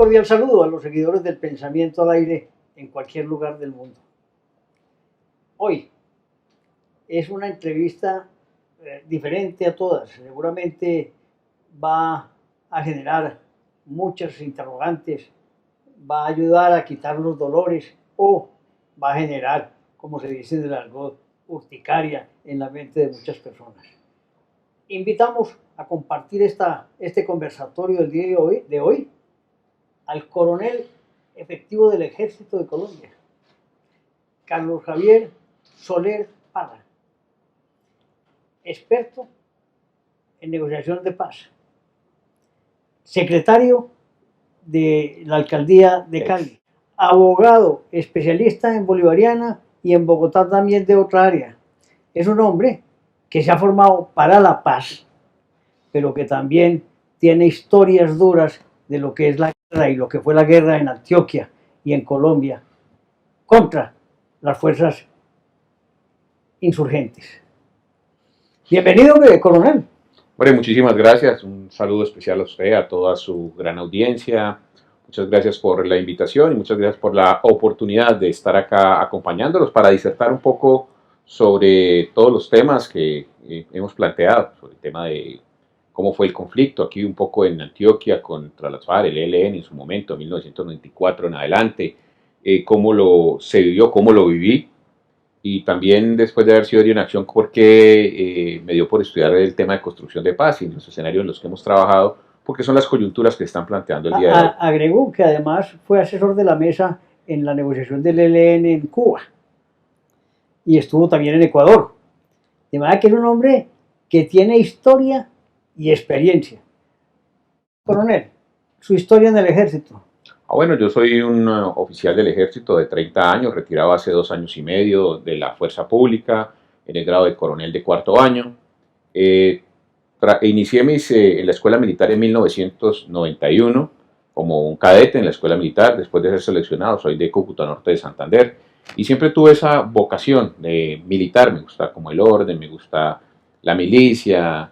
cordial saludo a los seguidores del Pensamiento al Aire en cualquier lugar del mundo. Hoy es una entrevista diferente a todas. Seguramente va a generar muchas interrogantes, va a ayudar a quitar los dolores o va a generar, como se dice en el argot, urticaria en la mente de muchas personas. Invitamos a compartir este conversatorio del día de hoy al coronel efectivo del Ejército de Colombia, Carlos Javier Soler Parra, experto en negociación de paz, secretario de la Alcaldía de Cali, abogado especialista en bolivariana y en Bogotá también de otra área. Es un hombre que se ha formado para la paz, pero que también tiene historias duras de lo que es la guerra y lo que fue la guerra en Antioquia y en Colombia contra las fuerzas insurgentes. Bienvenido, coronel. Bueno, muchísimas gracias. Un saludo especial a usted, a toda su gran audiencia. Muchas gracias por la invitación y muchas gracias por la oportunidad de estar acá acompañándolos para disertar un poco sobre todos los temas que hemos planteado, sobre el tema de cómo fue el conflicto aquí un poco en Antioquia contra las FARC, el ELN en su momento, 1994 en adelante, cómo se vivió, cómo lo viví, y también después de haber sido herido en acción, porque me dio por estudiar el tema de construcción de paz y los escenarios en los que hemos trabajado, porque son las coyunturas que están planteando el día de hoy. Agregó que además fue asesor de la mesa en la negociación del ELN en Cuba y estuvo también en Ecuador. De manera que es un hombre que tiene historia y experiencia. Coronel, su historia en el ejército. Bueno, yo soy un oficial del ejército de 30 años, retirado hace 2 años y medio de la fuerza pública, en el grado de coronel de 4º año. Inicié en la escuela militar en 1991 como un cadete en la escuela militar. Después de ser seleccionado, soy de Cúcuta Norte de Santander, y siempre tuve esa vocación de militar. Me gusta como el orden, me gusta la milicia,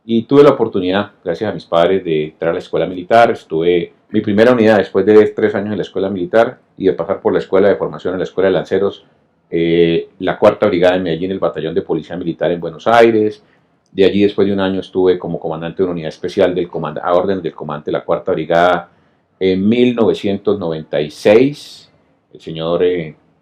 y tuve la oportunidad, gracias a mis padres, de entrar a la escuela militar. Estuve mi primera unidad después de 3 años en la escuela militar y de pasar por la escuela de formación en la escuela de lanceros, la 4ª Brigada en Medellín, el batallón de policía militar en Buenos Aires. De allí, después de 1 año, estuve como comandante de una unidad especial a órdenes del comandante de la 4ª Brigada en 1996, el señor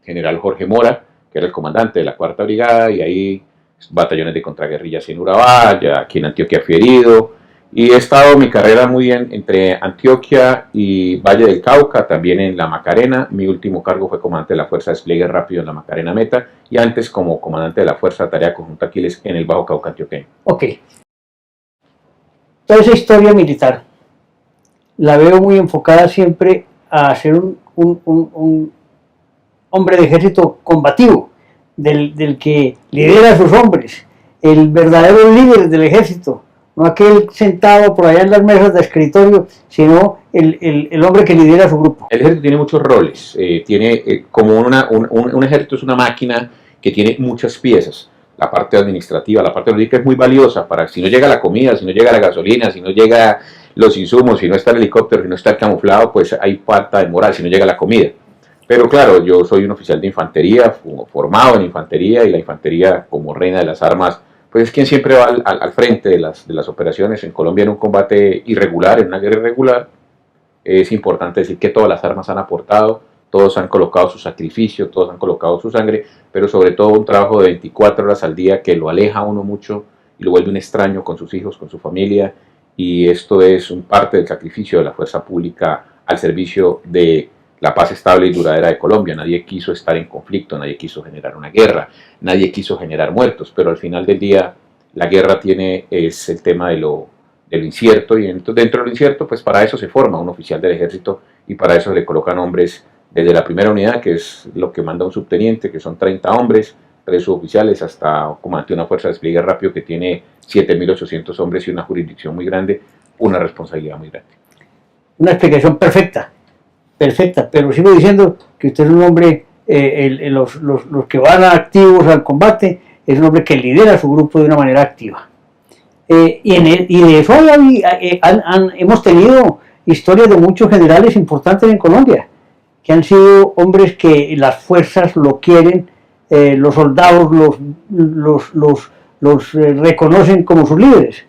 general Jorge Mora, que era el comandante de la 4ª Brigada, y ahí batallones de contraguerrillas en Urabá, ya aquí en Antioquia fui herido, y he estado mi carrera muy bien entre Antioquia y Valle del Cauca, también en la Macarena. Mi último cargo fue comandante de la Fuerza de Despliegue Rápido en la Macarena Meta, y antes como comandante de la Fuerza de Tarea Conjunta Aquiles en el Bajo Cauca antioqueño. Ok. Toda esa historia militar la veo muy enfocada siempre a ser un hombre de ejército combativo, del que lidera a sus hombres, el verdadero líder del ejército, no aquel sentado por allá en las mesas de escritorio, sino el hombre que lidera a su grupo. El ejército tiene muchos roles, como un ejército es una máquina que tiene muchas piezas. La parte administrativa, la parte logística es muy valiosa para si no llega la comida, si no llega la gasolina, si no llega los insumos, si no está el helicóptero, si no está el camuflado, pues hay falta de moral, si no llega la comida. Pero claro, yo soy un oficial de infantería, formado en infantería, y la infantería, como reina de las armas, pues es quien siempre va al frente de las operaciones. En Colombia, en un combate irregular, en una guerra irregular, es importante decir que todas las armas han aportado, todos han colocado su sacrificio, todos han colocado su sangre, pero sobre todo un trabajo de 24 horas al día que lo aleja a uno mucho y lo vuelve un extraño con sus hijos, con su familia, y esto es un parte del sacrificio de la fuerza pública al servicio de la paz estable y duradera de Colombia. Nadie quiso estar en conflicto, nadie quiso generar una guerra, nadie quiso generar muertos, pero al final del día la guerra es el tema de lo incierto, y dentro de lo incierto, pues para eso se forma un oficial del ejército, y para eso le colocan hombres desde la primera unidad, que es lo que manda un subteniente, que son 30 hombres, 3 suboficiales, hasta comandante de una fuerza de despliegue rápido que tiene 7.800 hombres y una jurisdicción muy grande, una responsabilidad muy grande. Una explicación perfecta, pero sigo diciendo que usted es un hombre, los que van activos al combate, es un hombre que lidera a su grupo de una manera activa. Y de eso hemos tenido historias de muchos generales importantes en Colombia, que han sido hombres que las fuerzas lo quieren, los soldados los reconocen como sus líderes.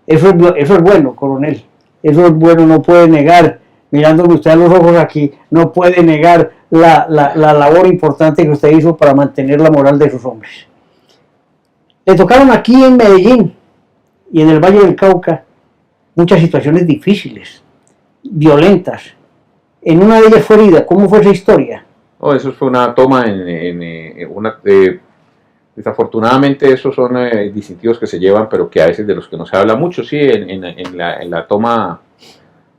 Eso es bueno, coronel. Eso es bueno, no puede negar, mirándome usted a los ojos aquí, no puede negar la labor importante que usted hizo para mantener la moral de sus hombres. Le tocaron aquí en Medellín y en el Valle del Cauca muchas situaciones difíciles, violentas. En una de ellas fue herida. ¿Cómo fue esa historia? Oh, eso fue una toma desafortunadamente esos son distintivos que se llevan, pero que a veces de los que no se habla mucho, sí, en la toma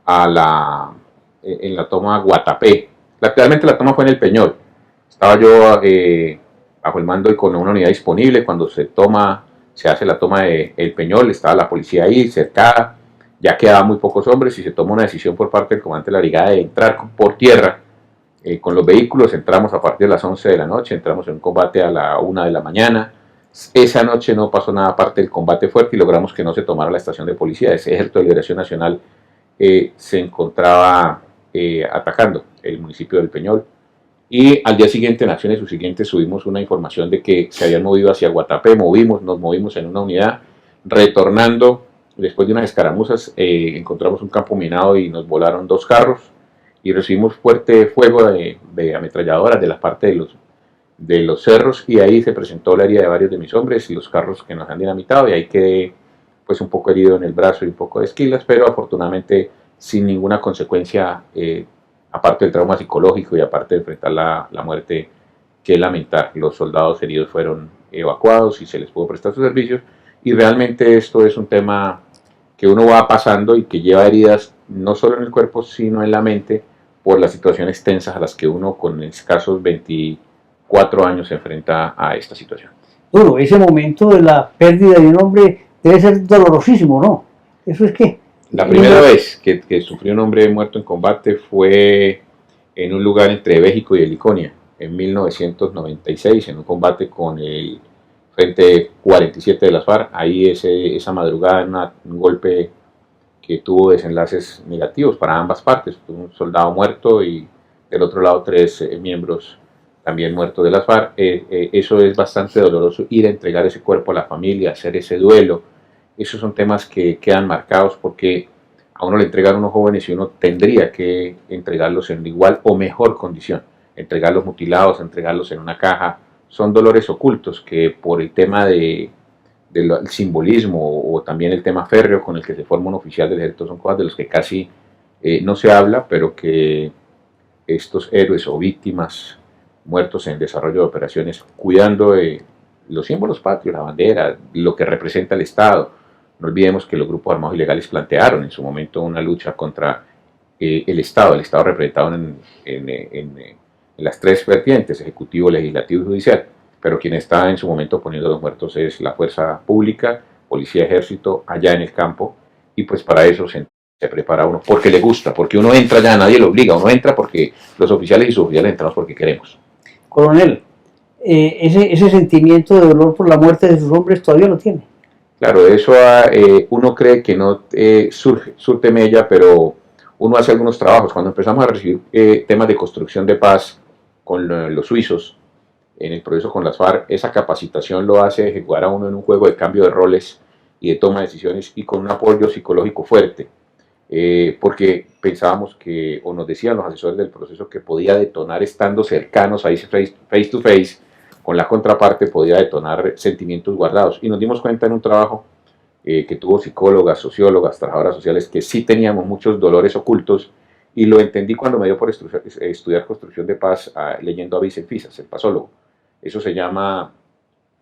en la toma Guatapé. Realmente la toma fue en el Peñol. Estaba yo bajo el mando y con una unidad disponible cuando se hace la toma de El Peñol, estaba la policía ahí cercada, ya quedaban muy pocos hombres y se tomó una decisión por parte del comandante de la brigada de entrar por tierra con los vehículos. Entramos a partir de las 11 de la noche, entramos en un combate a la 1 de la mañana. Esa noche no pasó nada aparte del combate fuerte y logramos que no se tomara la estación de policía. Ese Ejército de Liberación Nacional se encontraba atacando el municipio del Peñol. Y al día siguiente, en acciones subsiguientes, subimos una información de que se habían movido hacia Guatapé, nos movimos en una unidad, retornando, después de unas escaramuzas, encontramos un campo minado y nos volaron 2 carros, y recibimos fuerte fuego de ametralladoras de la parte de los cerros, y ahí se presentó la herida de varios de mis hombres y los carros que nos han dinamitado, y ahí quedé pues un poco herido en el brazo y un poco de esquilas, pero afortunadamente sin ninguna consecuencia, aparte del trauma psicológico y aparte de enfrentar la muerte que lamentar. Los soldados heridos fueron evacuados y se les pudo prestar sus servicios, y realmente esto es un tema que uno va pasando y que lleva heridas no solo en el cuerpo sino en la mente por las situaciones tensas a las que uno con escasos 24 años se enfrenta a esta situación. Duro, ese momento de la pérdida de un hombre debe ser dolorosísimo, ¿no? Eso es que... La primera vez que sufrió un hombre muerto en combate fue en un lugar entre México y Heliconia, en 1996, en un combate con el Frente 47 de las FARC. Ahí esa madrugada, un golpe que tuvo desenlaces negativos para ambas partes. Un soldado muerto y del otro lado 3 miembros también muertos de las FARC. Eso es bastante doloroso, ir a entregar ese cuerpo a la familia, hacer ese duelo. Esos son temas que quedan marcados porque a uno le entregan unos jóvenes y uno tendría que entregarlos en igual o mejor condición. Entregarlos mutilados, entregarlos en una caja. Son dolores ocultos que por el tema del simbolismo o también el tema férreo con el que se forma un oficial del ejército son cosas de los que casi no se habla, pero que estos héroes o víctimas muertos en desarrollo de operaciones cuidando de los símbolos patrios, la bandera, lo que representa el Estado. No olvidemos que los grupos armados ilegales plantearon en su momento una lucha contra el Estado representado en las 3 vertientes, ejecutivo, legislativo y judicial, pero quien está en su momento poniendo los muertos es la fuerza pública, policía, ejército, allá en el campo, y pues para eso se prepara uno, porque le gusta, porque uno entra ya, nadie lo obliga, uno entra porque los oficiales y suboficiales entramos porque queremos. Coronel, ese sentimiento de dolor por la muerte de sus hombres todavía lo tiene. Claro, eso uno cree que no surte mella, pero uno hace algunos trabajos. Cuando empezamos a recibir temas de construcción de paz con los suizos, en el proceso con las FARC, esa capacitación lo hace jugar a uno en un juego de cambio de roles y de toma de decisiones y con un apoyo psicológico fuerte, porque pensábamos que, o nos decían los asesores del proceso, que podía detonar estando cercanos, ahí face to face, con la contraparte podía detonar sentimientos guardados. Y nos dimos cuenta en un trabajo que tuvo psicólogas, sociólogas, trabajadoras sociales, que sí teníamos muchos dolores ocultos, y lo entendí cuando me dio por estudiar construcción de paz leyendo a Vicent Fisas, el pasólogo. Eso se llama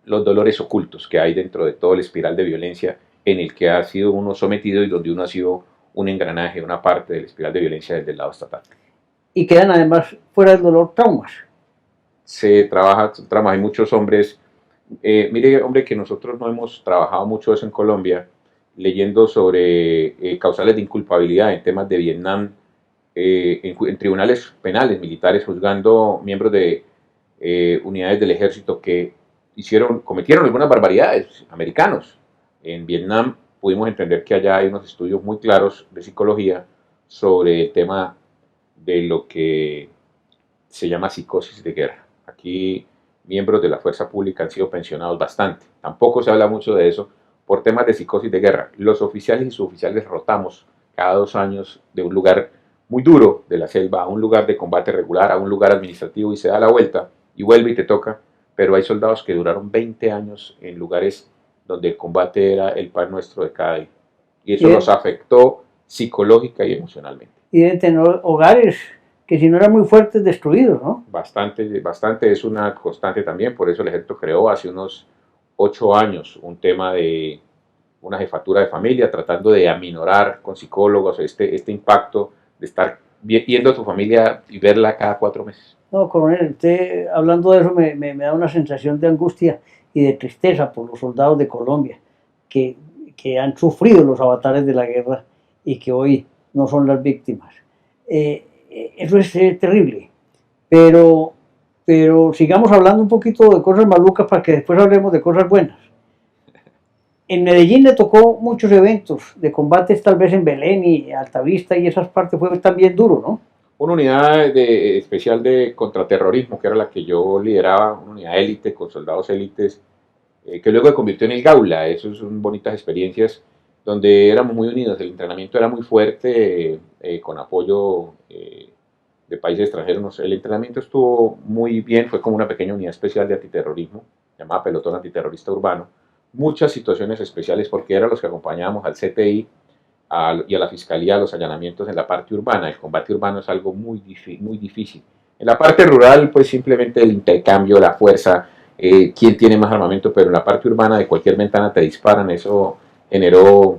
los dolores ocultos que hay dentro de todo el espiral de violencia en el que ha sido uno sometido y donde uno ha sido un engranaje, una parte del espiral de violencia desde el lado estatal. Y quedan además fuera del dolor traumas. Se trabaja, hay muchos hombres, mire hombre que nosotros no hemos trabajado mucho eso en Colombia, leyendo sobre causales de inculpabilidad en temas de Vietnam, en tribunales penales militares juzgando miembros de unidades del ejército que cometieron algunas barbaridades, americanos. En Vietnam pudimos entender que allá hay unos estudios muy claros de psicología sobre el tema de lo que se llama psicosis de guerra. Aquí miembros de la fuerza pública han sido pensionados bastante. Tampoco se habla mucho de eso por temas de psicosis de guerra. Los oficiales y suboficiales rotamos cada 2 años de un lugar muy duro de la selva a un lugar de combate regular, a un lugar administrativo y se da la vuelta y vuelve y te toca. Pero hay soldados que duraron 20 años en lugares donde el combate era el pan nuestro de cada día. Y eso nos afectó psicológica y emocionalmente. Y deben tener hogares que si no eran muy fuertes, destruidos, ¿no? Bastante, bastante, es una constante también, por eso el ejército creó hace unos 8 años un tema de una jefatura de familia, tratando de aminorar con psicólogos este impacto de estar viendo a tu familia y verla cada 4 meses. No, coronel, usted hablando de eso me da una sensación de angustia y de tristeza por los soldados de Colombia que han sufrido los avatares de la guerra y que hoy no son las víctimas. Eso es terrible, pero sigamos hablando un poquito de cosas malucas para que después hablemos de cosas buenas. En Medellín le tocó muchos eventos de combates, tal vez en Belén y Altavista y esas partes fue también duro, ¿no? Una unidad especial de contraterrorismo, que era la que yo lideraba, una unidad élite con soldados élites, que luego se convirtió en el Gaula. Eso son bonitas experiencias donde éramos muy unidos, el entrenamiento era muy fuerte, con apoyo de países extranjeros. El entrenamiento estuvo muy bien, fue como una pequeña unidad especial de antiterrorismo, llamada Pelotón Antiterrorista Urbano. Muchas situaciones especiales porque eran los que acompañábamos al CTI y a la Fiscalía a los allanamientos en la parte urbana. El combate urbano es algo muy difícil. En la parte rural, pues simplemente el intercambio, la fuerza, quién tiene más armamento, pero en la parte urbana de cualquier ventana te disparan. Eso generó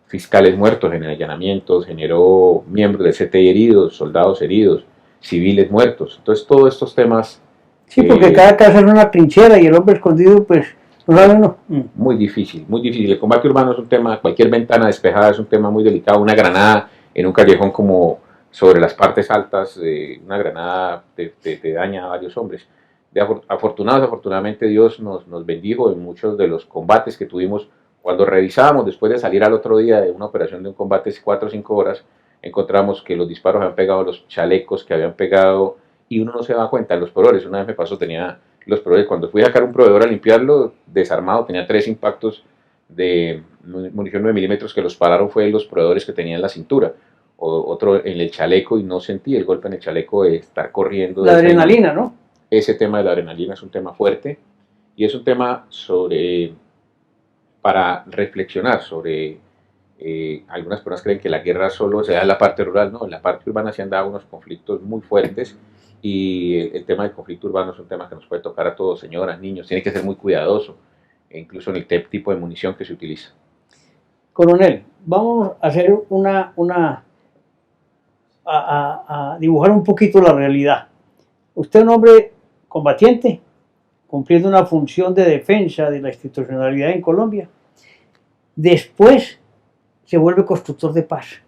fiscales muertos en allanamientos, generó miembros del CTI heridos, soldados heridos, civiles muertos. Entonces todos estos temas... Sí, porque cada casa es una trinchera y el hombre escondido, pues, no sabe uno. Muy difícil, muy difícil. El combate urbano es un tema, cualquier ventana despejada es un tema muy delicado. Una granada en un callejón como sobre las partes altas, una granada te daña a varios hombres. Afortunadamente Dios nos bendijo en muchos de los combates que tuvimos. Cuando revisábamos, después de salir al otro día de una operación de un combate de 4 o 5 horas, encontramos que los disparos habían pegado los chalecos, que habían pegado, y uno no se da cuenta en los proveedores. Una vez me pasó, tenía los proveedores, cuando fui a sacar un proveedor a limpiarlo, desarmado, tenía 3 impactos de munición 9 milímetros que los pararon fue los proveedores que tenía en la cintura, otro en el chaleco, y no sentí el golpe en el chaleco de estar corriendo. La adrenalina, ¿no? Ese tema de la adrenalina es un tema fuerte y es un tema para reflexionar sobre. Algunas personas creen que la guerra solo se da en la parte rural, no, en la parte urbana se han dado unos conflictos muy fuertes y el tema del conflicto urbano es un tema que nos puede tocar a todos, señoras, niños, tiene que ser muy cuidadoso, incluso en el tipo de munición que se utiliza. Coronel, vamos a hacer a dibujar un poquito la realidad. Usted es un hombre combatiente, cumpliendo una función de defensa de la institucionalidad en Colombia. Después se vuelve constructor de paz.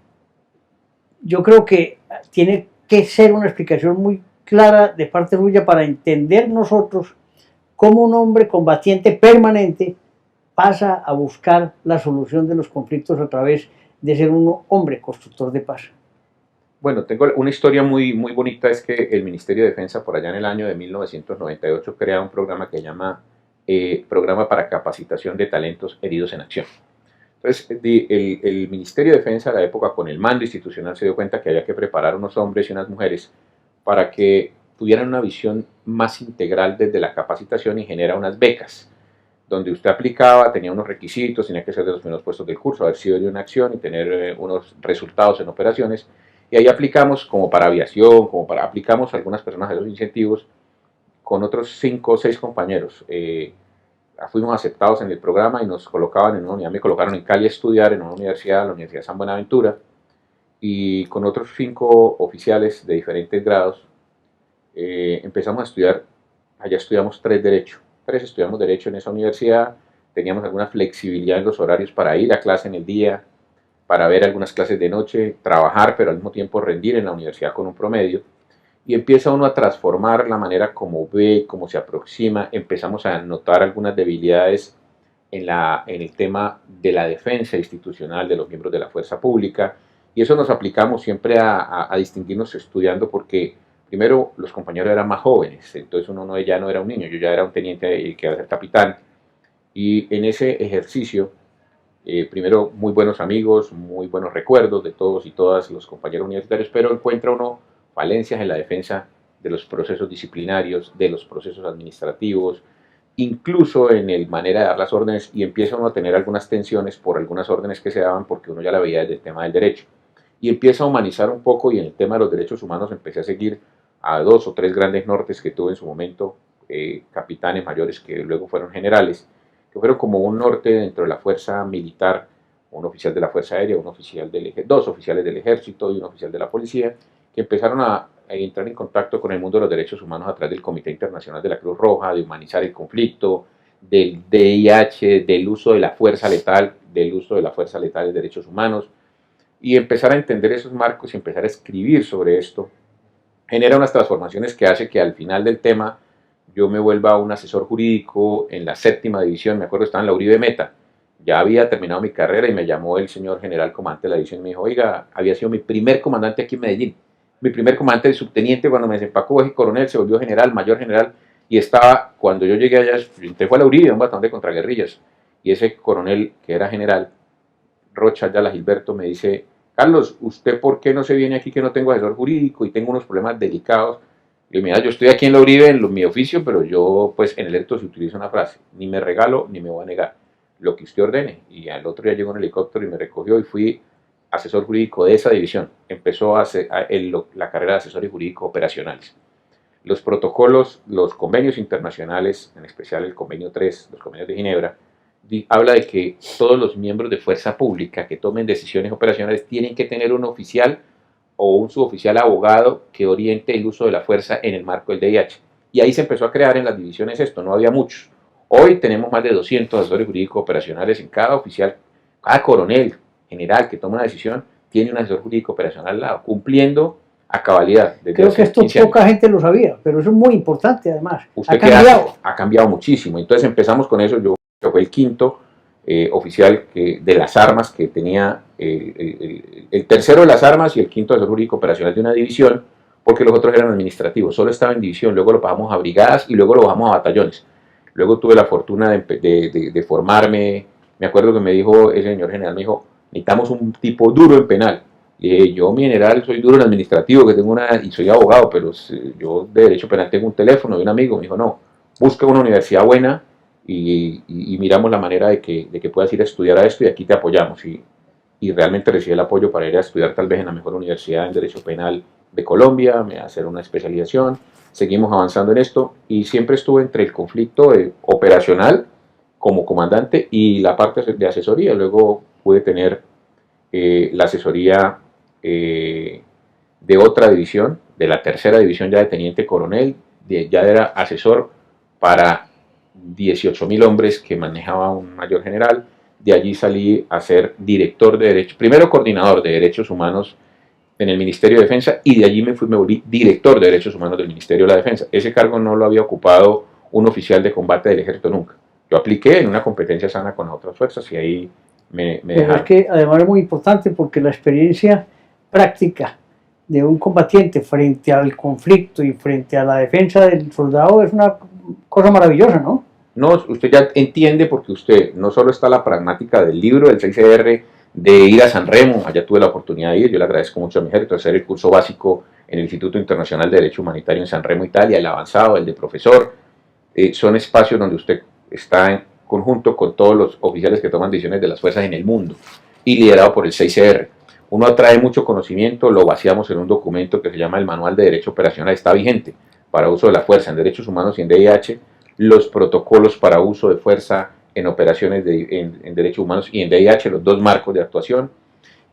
Yo creo que tiene que ser una explicación muy clara de parte suya para entender nosotros cómo un hombre combatiente permanente pasa a buscar la solución de los conflictos a través de ser un hombre constructor de paz. Bueno, tengo una historia muy bonita, es que el Ministerio de Defensa por allá en el año de 1998 crea un programa que llama Programa para Capacitación de Talentos Heridos en Acción. Entonces, el Ministerio de Defensa de la época, con el mando institucional, se dio cuenta que había que preparar unos hombres y unas mujeres para que tuvieran una visión más integral desde la capacitación, y genera unas becas, donde usted aplicaba, tenía unos requisitos, tenía que ser de los primeros puestos del curso, haber sido de una acción y tener unos resultados en operaciones. Y ahí aplicamos como para aviación, aplicamos a algunas personas a esos incentivos con otros 5 o 6 compañeros. Fuimos aceptados en el programa y nos colocaban en una unidad, me colocaron en Cali a estudiar en una universidad, la Universidad San Buenaventura, y con otros 5 oficiales de diferentes grados empezamos a estudiar. Allá estudiamos 3 estudiamos Derecho en esa universidad, teníamos alguna flexibilidad en los horarios para ir a clase en el día, para ver algunas clases de noche, trabajar, pero al mismo tiempo rendir en la universidad con un promedio. Y empieza uno a transformar la manera como ve, cómo se aproxima. Empezamos a notar algunas debilidades en el tema de la defensa institucional de los miembros de la fuerza pública, Y eso nos aplicamos siempre a distinguirnos estudiando porque primero los compañeros eran más jóvenes, entonces uno no, ya no era un niño, yo ya era un teniente que iba a ser capitán. Y en ese ejercicio, primero muy buenos amigos, muy buenos recuerdos de todos y todas los compañeros universitarios, pero encuentra uno falencias en la defensa de los procesos disciplinarios, de los procesos administrativos, incluso en el manera de dar las órdenes, y empieza uno a tener algunas tensiones por algunas órdenes que se daban porque uno ya la veía desde el tema del derecho. Y empieza a humanizar un poco, y en el tema de los derechos humanos empecé a seguir a dos o tres grandes nortes que tuve en su momento, capitanes mayores que luego fueron generales, que fueron como un norte dentro de la fuerza militar, un oficial de la Fuerza Aérea, un oficial dos oficiales del Ejército y un oficial de la Policía, que empezaron a entrar en contacto con el mundo de los derechos humanos a través del Comité Internacional de la Cruz Roja, de humanizar el conflicto, del DIH, del uso de la fuerza letal, del uso de la fuerza letal en derechos humanos, y empezar a entender esos marcos y empezar a escribir sobre esto, genera unas transformaciones que hace que al final del tema yo me vuelva un asesor jurídico en la 7ª división. Me acuerdo, estaba en la Uribe Meta, ya había terminado mi carrera y me llamó el señor general comandante de la división y me dijo, oiga, había sido mi primer comandante aquí en Medellín, mi primer comandante de subteniente, cuando me desempacó de coronel, se volvió general, mayor general, y estaba, cuando yo llegué allá, entré fue a la Uribe, un batallón de contraguerrillas, y ese coronel que era general, Rocha Ayala Gilberto, me dice, Carlos, ¿usted por qué no se viene aquí que no tengo asesor jurídico y tengo unos problemas delicados? Le digo, mira, yo estoy aquí en la Uribe en mi oficio, pero yo pues en el electo se utiliza una frase, ni me regalo ni me voy a negar, lo que usted ordene. Y al otro día llegó un helicóptero y me recogió y fui asesor jurídico de esa división. Empezó la carrera de asesores jurídicos operacionales. Los protocolos, los convenios internacionales, en especial el convenio 3, los convenios de Ginebra, habla de que todos los miembros de fuerza pública que tomen decisiones operacionales tienen que tener un oficial o un suboficial abogado que oriente el uso de la fuerza en el marco del DIH. Y ahí se empezó a crear en las divisiones esto, no había muchos. Hoy tenemos más de 200 asesores jurídicos operacionales en cada oficial, cada coronel general que toma una decisión tiene un asesor jurídico operacional al lado, cumpliendo a cabalidad. Creo que esto poca gente lo sabía, pero eso es muy importante además. ¿Usted qué hace? Ha cambiado muchísimo. Entonces empezamos con eso. Yo fue el quinto oficial de las armas que tenía, el tercero de las armas y el quinto asesor jurídico operacional de una división, porque los otros eran administrativos. Solo estaba en división, luego lo pasamos a brigadas y luego lo bajamos a batallones. Luego tuve la fortuna de formarme. Me acuerdo que me dijo ese señor general, me dijo, necesitamos un tipo duro en penal. Y yo, mi general, soy duro en administrativo, que tengo y soy abogado, pero yo de derecho penal tengo un teléfono de un amigo. Me dijo, no, busca una universidad buena y miramos la manera de que puedas ir a estudiar a esto y aquí te apoyamos. Y realmente recibí el apoyo para ir a estudiar tal vez en la mejor universidad en derecho penal de Colombia, hacer una especialización. Seguimos avanzando en esto y siempre estuve entre el conflicto operacional como comandante y la parte de asesoría. Luego pude tener la asesoría de otra división, de la 3ª división ya de teniente coronel, ya era asesor para 18.000 hombres que manejaba un mayor general. De allí salí a ser director de derechos, primero coordinador de derechos humanos en el Ministerio de Defensa, y de allí me volví director de derechos humanos del Ministerio de la Defensa. Ese cargo no lo había ocupado un oficial de combate del ejército nunca. Yo apliqué en una competencia sana con otras fuerzas y ahí me dejaron. Es que además es muy importante porque la experiencia práctica de un combatiente frente al conflicto y frente a la defensa del soldado es una cosa maravillosa, ¿no? No, usted ya entiende porque usted no solo está la pragmática del libro del 6R, de ir a San Remo, allá tuve la oportunidad de ir, yo le agradezco mucho a mi ejército, hacer el curso básico en el Instituto Internacional de Derecho Humanitario en San Remo, Italia, el avanzado, el de profesor, son espacios donde usted está en conjunto con todos los oficiales que toman decisiones de las fuerzas en el mundo y liderado por el 6R. Uno atrae mucho conocimiento, lo vaciamos en un documento que se llama el Manual de Derecho Operacional, está vigente para uso de la fuerza en derechos humanos y en DIH, los protocolos para uso de fuerza en operaciones en derechos humanos y en DIH, los dos marcos de actuación.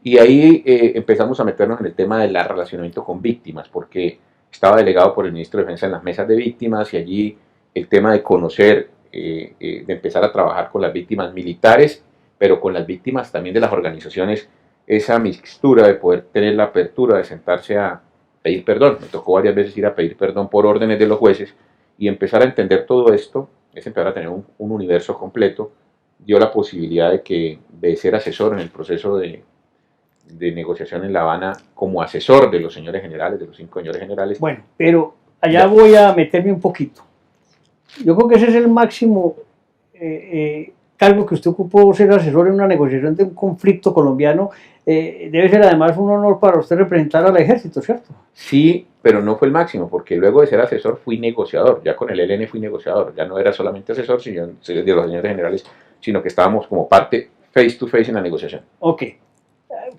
Y ahí empezamos a meternos en el tema del relacionamiento con víctimas, porque estaba delegado por el ministro de Defensa en las mesas de víctimas y allí el tema de conocer, de empezar a trabajar con las víctimas militares, pero con las víctimas también de las organizaciones, esa mixtura de poder tener la apertura de sentarse a pedir perdón. Me tocó varias veces ir a pedir perdón por órdenes de los jueces y empezar a entender todo esto, es empezar a tener un universo completo, dio la posibilidad de ser asesor en el proceso de de negociación en La Habana como asesor de los señores generales, de los 5 señores generales. Bueno, pero allá voy a meterme un poquito. Yo creo que ese es el máximo cargo que usted ocupó, ser asesor en una negociación de un conflicto colombiano. Debe ser además un honor para usted representar al ejército, ¿cierto? Sí, pero no fue el máximo, porque luego de ser asesor fui negociador. Ya con el ELN fui negociador. Ya no era solamente asesor sino de los señores generales, sino que estábamos como parte face to face en la negociación. Ok.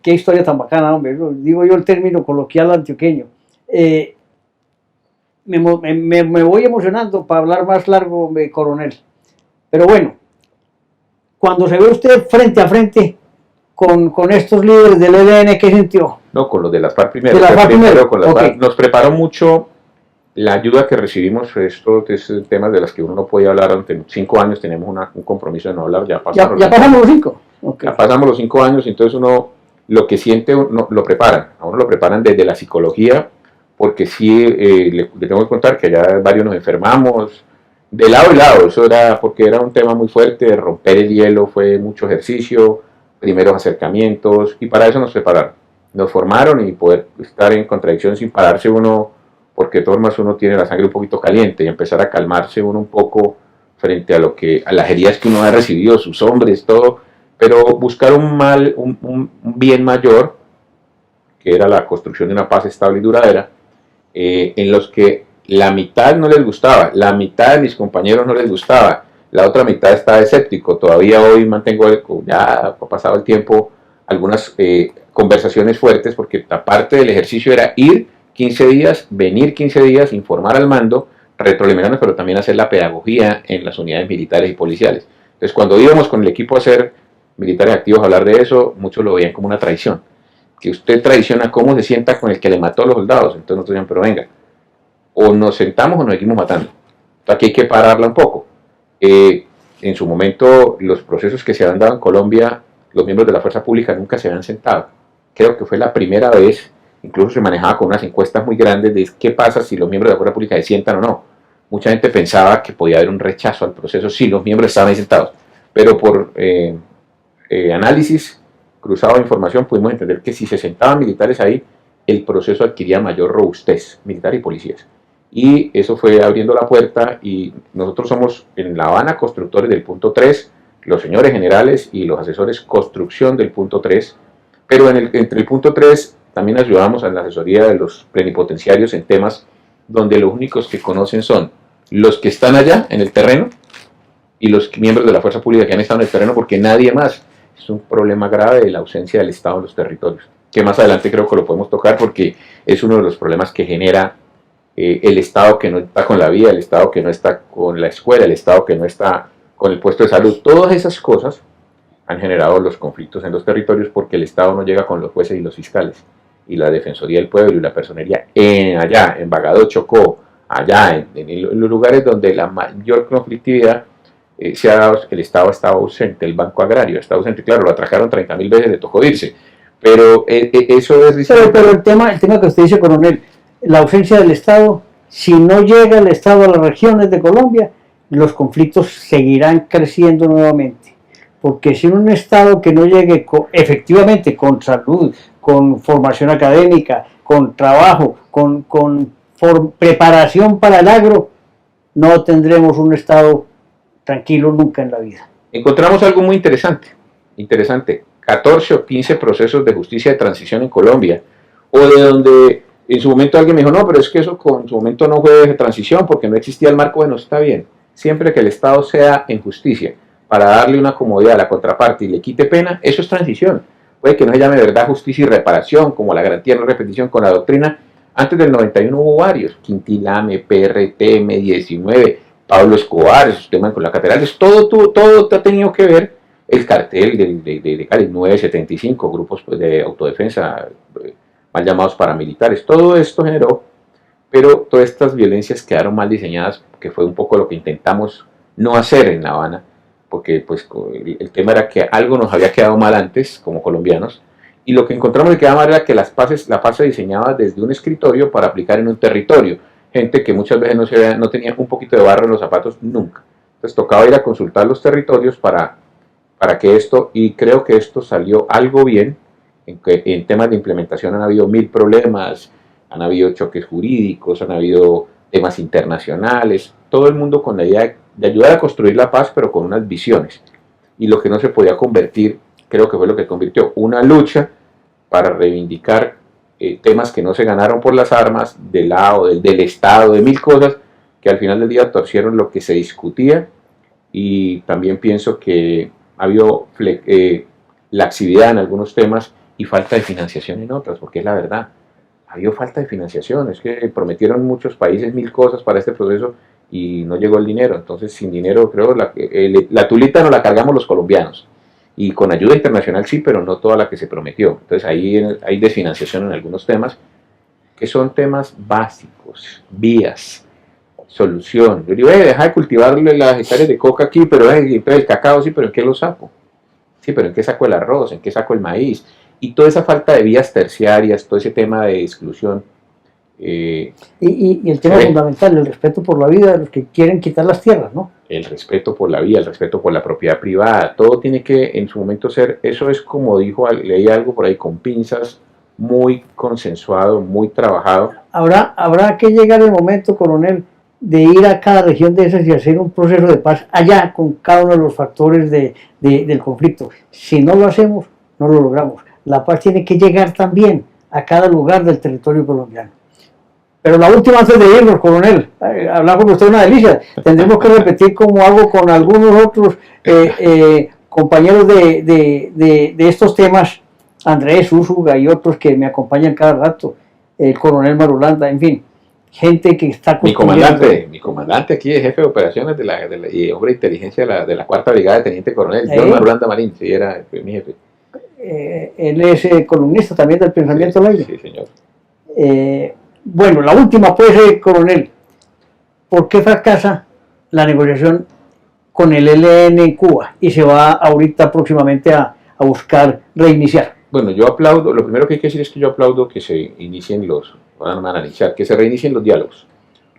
Qué historia tan bacana, hombre. Digo yo el término coloquial antioqueño. Me voy emocionando para hablar más largo, coronel. Pero bueno, cuando se ve usted frente a frente con estos líderes del ELN, ¿qué sintió? No, con los de las FARC primero. De la FARC primero. Con las Okay. FARC. Nos preparó mucho la ayuda que recibimos. Estos temas de los que uno no podía hablar ante 5 años. Tenemos un compromiso de no hablar. Ya pasamos los 5. Okay. Ya pasamos los 5 años, entonces uno lo que siente lo preparan. A uno lo preparan desde la psicología, porque sí, le tengo que contar que ya varios nos enfermamos. De lado y lado, eso era porque era un tema muy fuerte. Romper el hielo fue mucho ejercicio, primeros acercamientos, y para eso nos prepararon. Nos formaron y poder estar en contradicción sin pararse uno, porque de todas formas uno tiene la sangre un poquito caliente, y empezar a calmarse uno un poco frente a las heridas que uno ha recibido, sus hombres, todo, pero buscar un bien mayor, que era la construcción de una paz estable y duradera, en los que la mitad no les gustaba, la mitad de mis compañeros no les gustaba, la otra mitad estaba escéptico. Todavía hoy mantengo, ya ha pasado el tiempo, algunas conversaciones fuertes, porque la parte del ejercicio era ir 15 días, venir 15 días, informar al mando, retroalimentarnos, pero también hacer la pedagogía en las unidades militares y policiales. Entonces, cuando íbamos con el equipo a hacer militares activos a hablar de eso, muchos lo veían como una traición. Que usted traiciona cómo se sienta con el que le mató a los soldados. Entonces nosotros decían, pero venga, o nos sentamos o nos seguimos matando. Entonces aquí hay que pararla un poco. En su momento, los procesos que se habían dado en Colombia, los miembros de la fuerza pública nunca se habían sentado. Creo que fue la primera vez, incluso se manejaba con unas encuestas muy grandes de qué pasa si los miembros de la fuerza pública se sientan o no. Mucha gente pensaba que podía haber un rechazo al proceso si los miembros estaban ahí sentados, pero por análisis cruzado de información pudimos entender que si se sentaban militares ahí, el proceso adquiría mayor robustez, militar y policías. Y eso fue abriendo la puerta, y nosotros somos en La Habana constructores del punto 3, los señores generales y los asesores construcción del punto 3, pero entre el punto 3 también ayudamos a la asesoría de los plenipotenciarios en temas donde los únicos que conocen son los que están allá en el terreno y los miembros de la fuerza pública que han estado en el terreno, porque nadie más. Es un problema grave de la ausencia del Estado en los territorios, que más adelante creo que lo podemos tocar, porque es uno de los problemas que genera el Estado que no está con la vía, el Estado que no está con la escuela, el Estado que no está con el puesto de salud. Todas esas cosas han generado los conflictos en los territorios, porque el Estado no llega con los jueces y los fiscales, y la Defensoría del Pueblo y la Personería allá, en Bagado, Chocó, allá, en los lugares donde la mayor conflictividad se ha dado, el Estado estaba ausente, el Banco Agrario está ausente. Claro, lo atracaron 30.000 veces, le tocó irse, pero eso es... Pero el tema que usted dice, coronel, la ausencia del Estado, si no llega el Estado a las regiones de Colombia, los conflictos seguirán creciendo nuevamente, porque sin un Estado que no llegue efectivamente con salud, con formación académica, con trabajo, con preparación para el agro, no tendremos un Estado tranquilo nunca en la vida. Encontramos algo muy interesante, 14 o 15 procesos de justicia de transición en Colombia, o de donde en su momento alguien me dijo, no, pero es que eso en su momento no fue de transición porque no existía el marco. Bueno, está bien, siempre que el Estado sea en justicia para darle una comodidad a la contraparte y le quite pena, eso es transición. Puede que no se llame verdad, justicia y reparación, como la garantía de no repetición con la doctrina. Antes del 91 hubo varios, Quintilame, PRT, M19, Pablo Escobar, esos temas con la catedral, todo ha tenido que ver. El cartel de Cali, 975, grupos de autodefensa, mal llamados paramilitares, todo esto generó, pero todas estas violencias quedaron mal diseñadas, que fue un poco lo que intentamos no hacer en La Habana, porque pues el tema era que algo nos había quedado mal antes como colombianos, y lo que encontramos que quedaba mal era que la paz se diseñaba desde un escritorio para aplicar en un territorio. Gente que muchas veces no tenía un poquito de barro en los zapatos nunca. Entonces tocaba ir a consultar los territorios para que esto, y creo que esto salió algo bien, En temas de implementación han habido 1000 problemas, han habido choques jurídicos, han habido temas internacionales, todo el mundo con la idea de ayudar a construir la paz, pero con unas visiones. Y lo que no se podía convertir, creo que fue lo que convirtió una lucha para reivindicar temas que no se ganaron por las armas, del lado del Estado, de 1000 cosas, que al final del día torcieron lo que se discutía. Y también pienso que ha habido laxividad en algunos temas y falta de financiación en otras, porque es la verdad, ha habido falta de financiación, es que prometieron muchos países 1000 cosas para este proceso y no llegó el dinero. Entonces sin dinero creo la tulita nos la cargamos los colombianos, y con ayuda internacional sí, pero no toda la que se prometió. Entonces ahí hay desfinanciación en algunos temas que son temas básicos, vías, solución. Yo digo, deja de cultivar las hectáreas de coca aquí, pero el cacao sí, pero ¿en qué lo saco? Sí, pero ¿en qué saco el arroz? ¿En qué saco el maíz? Y toda esa falta de vías terciarias, todo ese tema de exclusión. Y el tema fundamental, el respeto por la vida de los que quieren quitar las tierras, ¿no? El respeto por la vida, el respeto por la propiedad privada, todo tiene que en su momento ser, eso es como dijo, leí algo por ahí con pinzas, muy consensuado, muy trabajado. Habrá que llegar el momento, coronel, de ir a cada región de esas y hacer un proceso de paz allá con cada uno de los factores del conflicto. Si no lo hacemos, no lo logramos. La paz tiene que llegar también a cada lugar del territorio colombiano. Pero la última antes de irnos, coronel, hablar con usted es una delicia. Tendremos que repetir como hago con algunos otros compañeros de estos temas, Andrés Úsuga y otros que me acompañan cada rato, el coronel Marulanda, en fin, gente que está construyendo. Mi comandante aquí es jefe de operaciones y hombre de inteligencia de la 4ª Brigada de Teniente Coronel, John Marulanda Marín, sí, era mi jefe. Él es columnista también del Pensamiento al Aire. Sí, señor. Bueno, la última pues, coronel, ¿por qué fracasa la negociación con el ELN en Cuba y se va ahorita próximamente a buscar reiniciar? Bueno, yo aplaudo, lo primero que hay que decir es que yo aplaudo que se inicien que se reinicien los diálogos.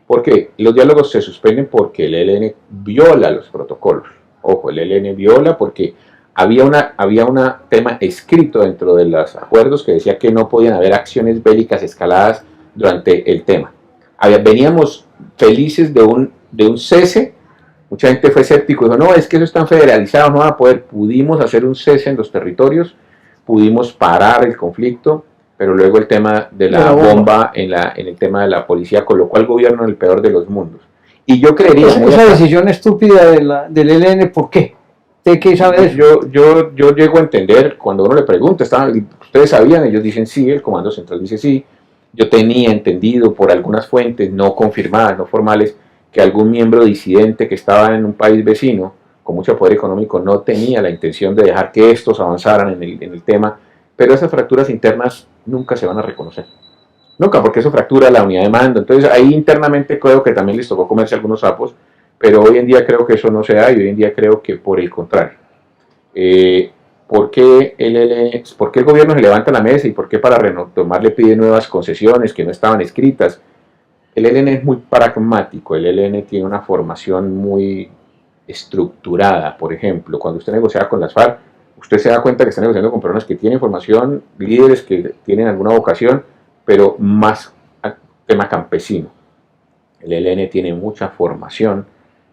¿Por qué? Los diálogos se suspenden porque el ELN viola los protocolos. Ojo, el ELN viola porque había un tema escrito dentro de los acuerdos que decía que no podían haber acciones bélicas escaladas durante el tema. Veníamos felices de un cese. Mucha gente fue escéptico y dijo, no, es que eso están federalizados, no van a poder. Pudimos hacer un cese en los territorios, pudimos parar el conflicto, pero luego el tema de la bomba en el tema de la policía colocó al gobierno en el peor de los mundos. Y yo creería... Esa decisión estúpida del ELN, ¿por qué? ¿Usted qué sabe de eso? Yo llego a entender, cuando uno le pregunta, ¿ustedes sabían? Ellos dicen sí, el Comando Central dice sí. Yo tenía entendido por algunas fuentes no confirmadas, no formales, que algún miembro disidente que estaba en un país vecino con mucho poder económico no tenía la intención de dejar que estos avanzaran en el tema, pero esas fracturas internas nunca se van a reconocer. Nunca, porque eso fractura la unidad de mando. Entonces ahí internamente creo que también les tocó comerse algunos sapos, pero hoy en día creo que eso no se da y hoy en día creo que por el contrario. ¿Por qué el gobierno se levanta la mesa y por qué para retomar le pide nuevas concesiones que no estaban escritas? El ELN es muy pragmático, el ELN tiene una formación muy estructurada. Por ejemplo, cuando usted negocia con las FARC, usted se da cuenta que está negociando con personas que tienen formación, líderes que tienen alguna vocación, pero más tema campesino. El ELN tiene mucha formación,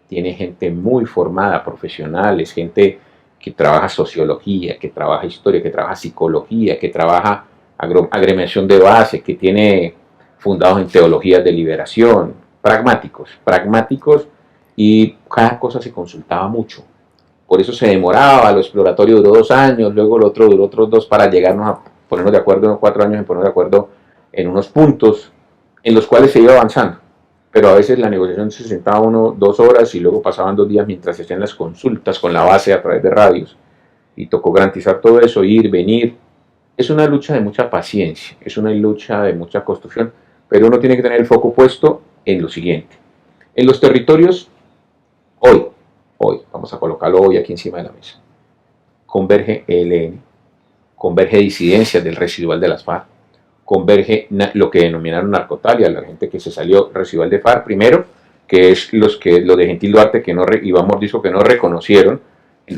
tiene gente muy formada, profesionales, gente que trabaja sociología, que trabaja historia, que trabaja psicología, que trabaja agremiación de base, que tiene fundados en teologías de liberación, pragmáticos, y cada cosa se consultaba mucho. Por eso se demoraba, lo exploratorio duró 2 años, luego lo otro duró otros 2 para llegarnos a ponernos de acuerdo, unos 4 años en ponernos de acuerdo en unos puntos en los cuales se iba avanzando. Pero a veces la negociación se sentaba 1 2 horas y luego pasaban 2 días mientras se hacían las consultas con la base a través de radios. Y tocó garantizar todo eso, ir, venir. Es una lucha de mucha paciencia, es una lucha de mucha construcción, pero uno tiene que tener el foco puesto en lo siguiente. En los territorios, hoy, vamos a colocarlo hoy aquí encima de la mesa, converge ELN, converge disidencias del residual de las FARC, converge lo que denominaron narcotalia, la gente que se salió residual de FARC primero, que es los de Gentil Duarte que no, Iván Mordisco, que no reconocieron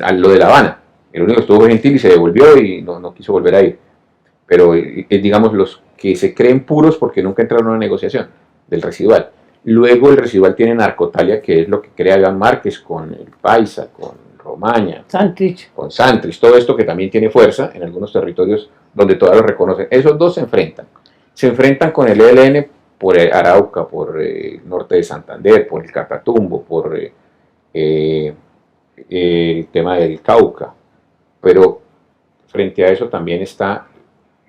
a lo de La Habana. El único que estuvo fue Gentil y se devolvió y no quiso volver a ir. pero digamos los que se creen puros porque nunca entraron a una negociación del residual. Luego el residual tiene Narcotalia, que es lo que crea Iván Márquez con el Paisa, con Romaña, Santrich. con Santrich, todo esto que también tiene fuerza en algunos territorios donde todavía lo reconocen. Esos dos se enfrentan. Se enfrentan con el ELN por Arauca, por el norte de Santander, por el Catatumbo, por el tema del Cauca. Pero frente a eso también está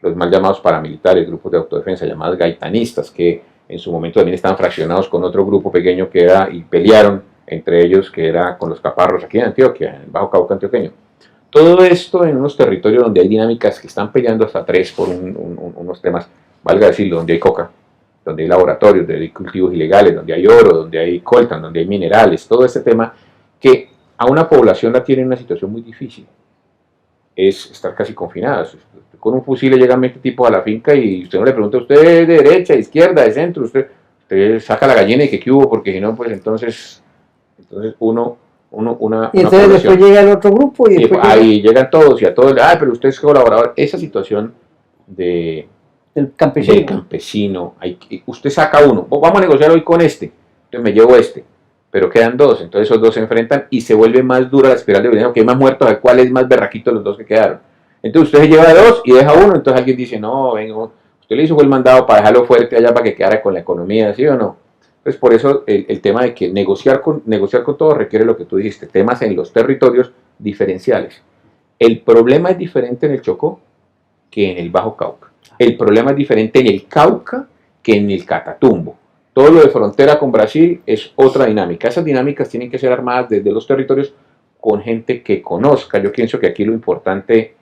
los mal llamados paramilitares, grupos de autodefensa llamados gaitanistas, que en su momento también estaban fraccionados con otro grupo pequeño que era, y pelearon entre ellos, que era con los caparros aquí en Antioquia, en el Bajo Cauca antioqueño. Todo esto en unos territorios donde hay dinámicas que están peleando hasta tres por unos temas, valga decirlo, donde hay coca, donde hay laboratorios, donde hay cultivos ilegales, donde hay oro, donde hay coltan, donde hay minerales, todo este tema que a una población la tiene en una situación muy difícil. Es estar casi confinada. Con un fusil le llegan 20 tipos a la finca y usted no le pregunta, ¿usted es de derecha, de izquierda, de centro? Usted saca la gallina y que hubo, porque si no, pues entonces una Y entonces después llega el otro grupo y después ahí llegan todos y a todos, pero usted es colaborador. Esa situación del campesino, usted saca uno, vamos a negociar hoy con este, entonces me llevo este, pero quedan dos, entonces esos dos se enfrentan y se vuelve más dura la espiral de violencia, que hay más muertos, a cuál es más berraquito de los dos que quedaron. Entonces usted se lleva dos y deja uno, entonces alguien dice, no, venga, usted le hizo el mandado para dejarlo fuerte allá para que quedara con la economía, ¿sí o no? Entonces por eso el tema de que negociar con todo requiere lo que tú dijiste, temas en los territorios diferenciales. El problema es diferente en el Chocó que en el Bajo Cauca. El problema es diferente en el Cauca que en el Catatumbo. Todo lo de frontera con Brasil es otra dinámica. Esas dinámicas tienen que ser armadas desde los territorios con gente que conozca. Yo pienso que aquí lo importante,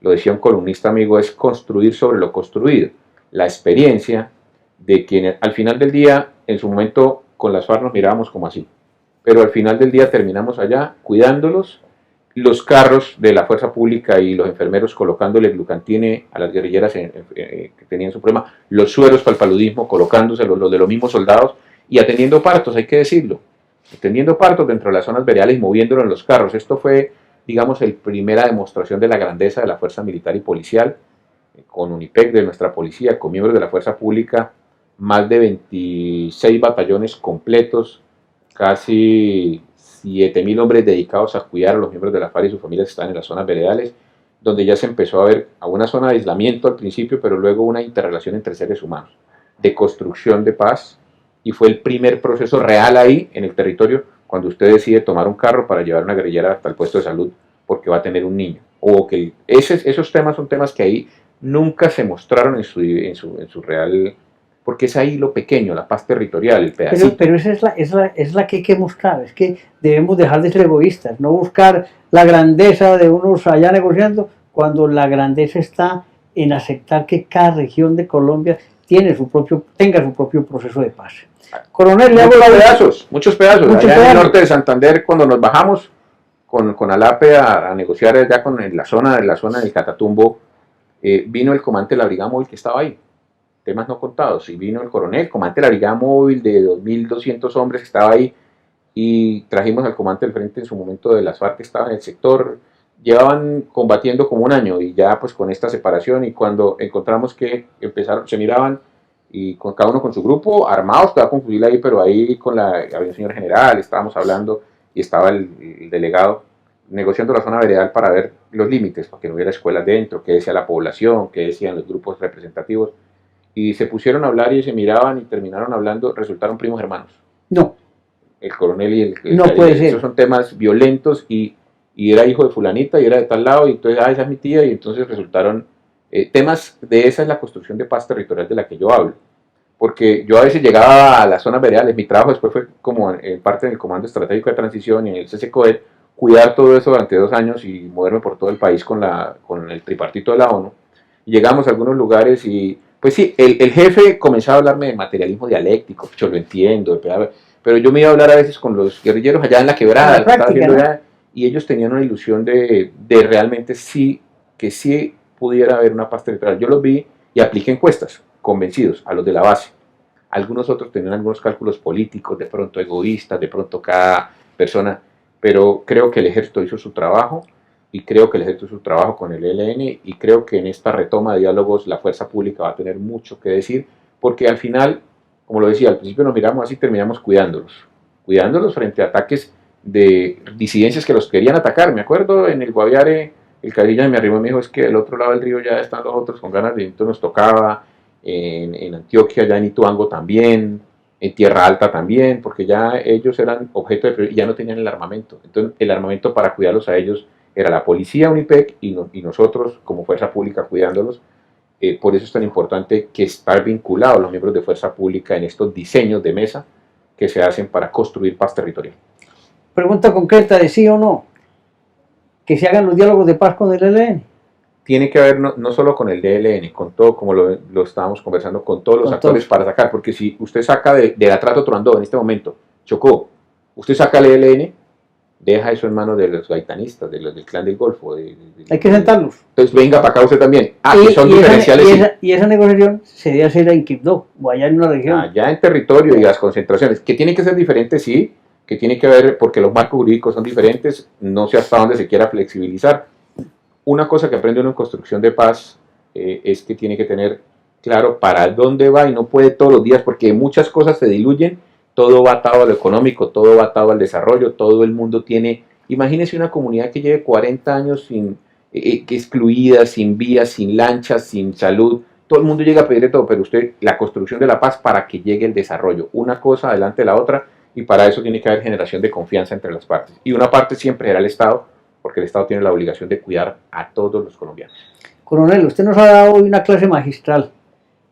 lo decía un columnista amigo, es construir sobre lo construido. La experiencia de quienes al final del día, en su momento con las FARC nos mirábamos como así, pero al final del día terminamos allá cuidándolos, los carros de la fuerza pública y los enfermeros colocándole glucantine a las guerrilleras que tenían su problema, los sueros para el paludismo colocándoselos, los de los mismos soldados, y atendiendo partos, hay que decirlo, atendiendo partos dentro de las zonas veredales y moviéndolo en los carros. Esto fue, digamos, la primera demostración de la grandeza de la fuerza militar y policial, con UNIPEC de nuestra policía, con miembros de la fuerza pública, más de 26 batallones completos, casi 7.000 hombres dedicados a cuidar a los miembros de la FARC y sus familias que están en las zonas veredales, donde ya se empezó a ver a una zona de aislamiento al principio, pero luego una interrelación entre seres humanos, de construcción de paz, y fue el primer proceso real ahí en el territorio cuando usted decide tomar un carro para llevar una guerrillera hasta el puesto de salud porque va a tener un niño. O que esos temas son temas que ahí nunca se mostraron en su real, porque es ahí lo pequeño, la paz territorial, el pedacito. Pero esa es la que hay que buscar, es que debemos dejar de ser egoístas, no buscar la grandeza de unos allá negociando, cuando la grandeza está en aceptar que cada región de Colombia tenga su propio proceso de paz. Coronel, muchos pedazos. Allá en el norte de Santander, cuando nos bajamos con Alape a negociar allá en la zona del Catatumbo, vino el comandante de la Brigada Móvil que estaba ahí, temas no contados, y vino el coronel, comandante de la Brigada Móvil de 2.200 hombres que estaba ahí, y trajimos al comandante del frente en su momento de las FARC que estaba en el sector. Llevaban combatiendo como un año, y ya pues con esta separación, y cuando encontramos que se miraban, y con cada uno con su grupo, armados, estaba con fusil ahí, pero ahí había un señor general, estábamos hablando, y estaba el delegado negociando la zona veredal para ver los límites, para que no hubiera escuelas dentro, qué decía la población, qué decían los grupos representativos, y se pusieron a hablar y se miraban y terminaron hablando, resultaron primos hermanos. No. El coronel y no puede ser. Esos son temas violentos, y era hijo de fulanita y era de tal lado, y entonces, esa es mi tía, y entonces resultaron temas de esa es la construcción de paz territorial de la que yo hablo. Porque yo a veces llegaba a las zonas veredales, mi trabajo después fue como en parte del Comando Estratégico de Transición y en el CCCOER, cuidar todo eso durante 2 años y moverme por todo el país con el tripartito de la ONU. Y llegamos a algunos lugares y, pues sí, el jefe comenzaba a hablarme de materialismo dialéctico, yo lo entiendo, pero yo me iba a hablar a veces con los guerrilleros allá en la quebrada, ¿no? Y ellos tenían una ilusión de realmente que sí pudiera haber una paz territorial. Yo los vi y apliqué encuestas, convencidos, a los de la base. Algunos otros tenían algunos cálculos políticos, de pronto egoístas, de pronto cada persona, pero creo que el ejército hizo su trabajo y creo que el ejército hizo su trabajo con el ELN, y creo que en esta retoma de diálogos la fuerza pública va a tener mucho que decir, porque al final, como lo decía, al principio nos miramos así, terminamos cuidándolos frente a ataques de disidencias que los querían atacar. Me acuerdo en el Guaviare, el Cadilla me arrimó y me dijo, es que del otro lado del río ya están los otros con ganas de, entonces nos tocaba, en Antioquia, ya en Ituango también, en Tierra Alta también, porque ya ellos eran objeto de, y ya no tenían el armamento. Entonces el armamento para cuidarlos a ellos era la policía UNIPEC y nosotros como fuerza pública cuidándolos. Por eso es tan importante que estar vinculados los miembros de fuerza pública en estos diseños de mesa que se hacen para construir paz territorial. Pregunta concreta de sí o no, que se hagan los diálogos de paz con el ELN. Tiene que haber no solo con el DLN, con todo, como lo estábamos conversando, con todos los actores para sacar, porque si usted saca de Atrato Troandó en este momento, Chocó, usted saca el ELN, deja eso en manos de los gaitanistas, del clan del Golfo. Hay que sentarlos. Entonces venga para acá usted también. Que son diferenciales. Y esa negociación se debe hacer en Quibdó, o allá en una región. Allá en territorio y las concentraciones, que tienen que ser diferentes, sí, que tiene que ver, porque los marcos jurídicos son diferentes, no sé hasta dónde se quiera flexibilizar. Una cosa que aprende uno en construcción de paz es que tiene que tener claro para dónde va y no puede todos los días, porque muchas cosas se diluyen, todo va atado a lo económico, todo va atado al desarrollo, todo el mundo tiene, imagínese una comunidad que lleve 40 años sin, excluida, sin vías, sin lanchas, sin salud, todo el mundo llega a pedirle todo, pero usted, la construcción de la paz para que llegue el desarrollo, una cosa adelante de la otra, y para eso tiene que haber generación de confianza entre las partes, y una parte siempre era el Estado, porque el Estado tiene la obligación de cuidar a todos los colombianos. Coronel, usted nos ha dado hoy una clase magistral,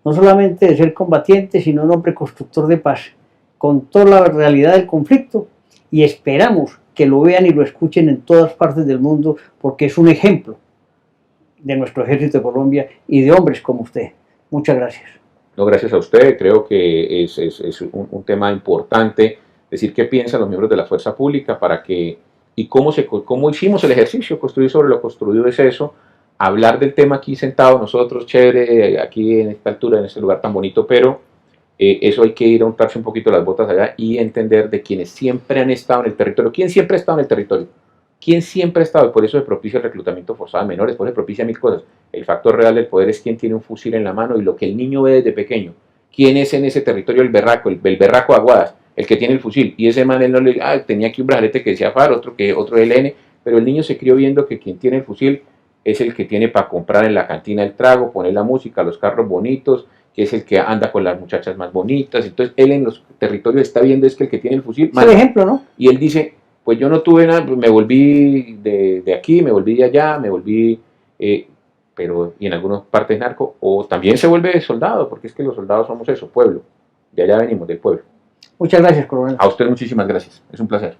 no solamente de ser combatiente, sino un hombre constructor de paz, con toda la realidad del conflicto, y esperamos que lo vean y lo escuchen en todas partes del mundo, porque es un ejemplo de nuestro ejército de Colombia y de hombres como usted. Muchas gracias. No, gracias a usted, creo que es un tema importante, decir qué piensan los miembros de la fuerza pública para que, y cómo hicimos el ejercicio, construir sobre lo construido es eso, hablar del tema aquí sentados nosotros, chévere, aquí en esta altura, en este lugar tan bonito, pero eso hay que ir a untarse un poquito las botas allá y entender de quienes siempre han estado en el territorio. ¿Quién siempre ha estado en el territorio? ¿Quién siempre ha estado? Y por eso se propicia el reclutamiento forzado de menores, por eso se propicia mil cosas. El factor real del poder es quién tiene un fusil en la mano y lo que el niño ve desde pequeño. ¿Quién es en ese territorio el berraco de Aguadas? El que tiene el fusil, y ese man él no le tenía aquí un brazalete que decía FAR, otro ELN, pero el niño se crió viendo que quien tiene el fusil es el que tiene para comprar en la cantina el trago, poner la música, los carros bonitos, que es el que anda con las muchachas más bonitas. Entonces él en los territorios está viendo es que el que tiene el fusil, es el ejemplo, ¿no? Y él dice, pues yo no tuve nada, me volví de aquí, me volví de allá, me volví, pero y en algunas partes narco, o también se vuelve soldado, porque es que los soldados somos eso, pueblo, de allá venimos, del pueblo. Muchas gracias, coronel. A usted muchísimas gracias, es un placer.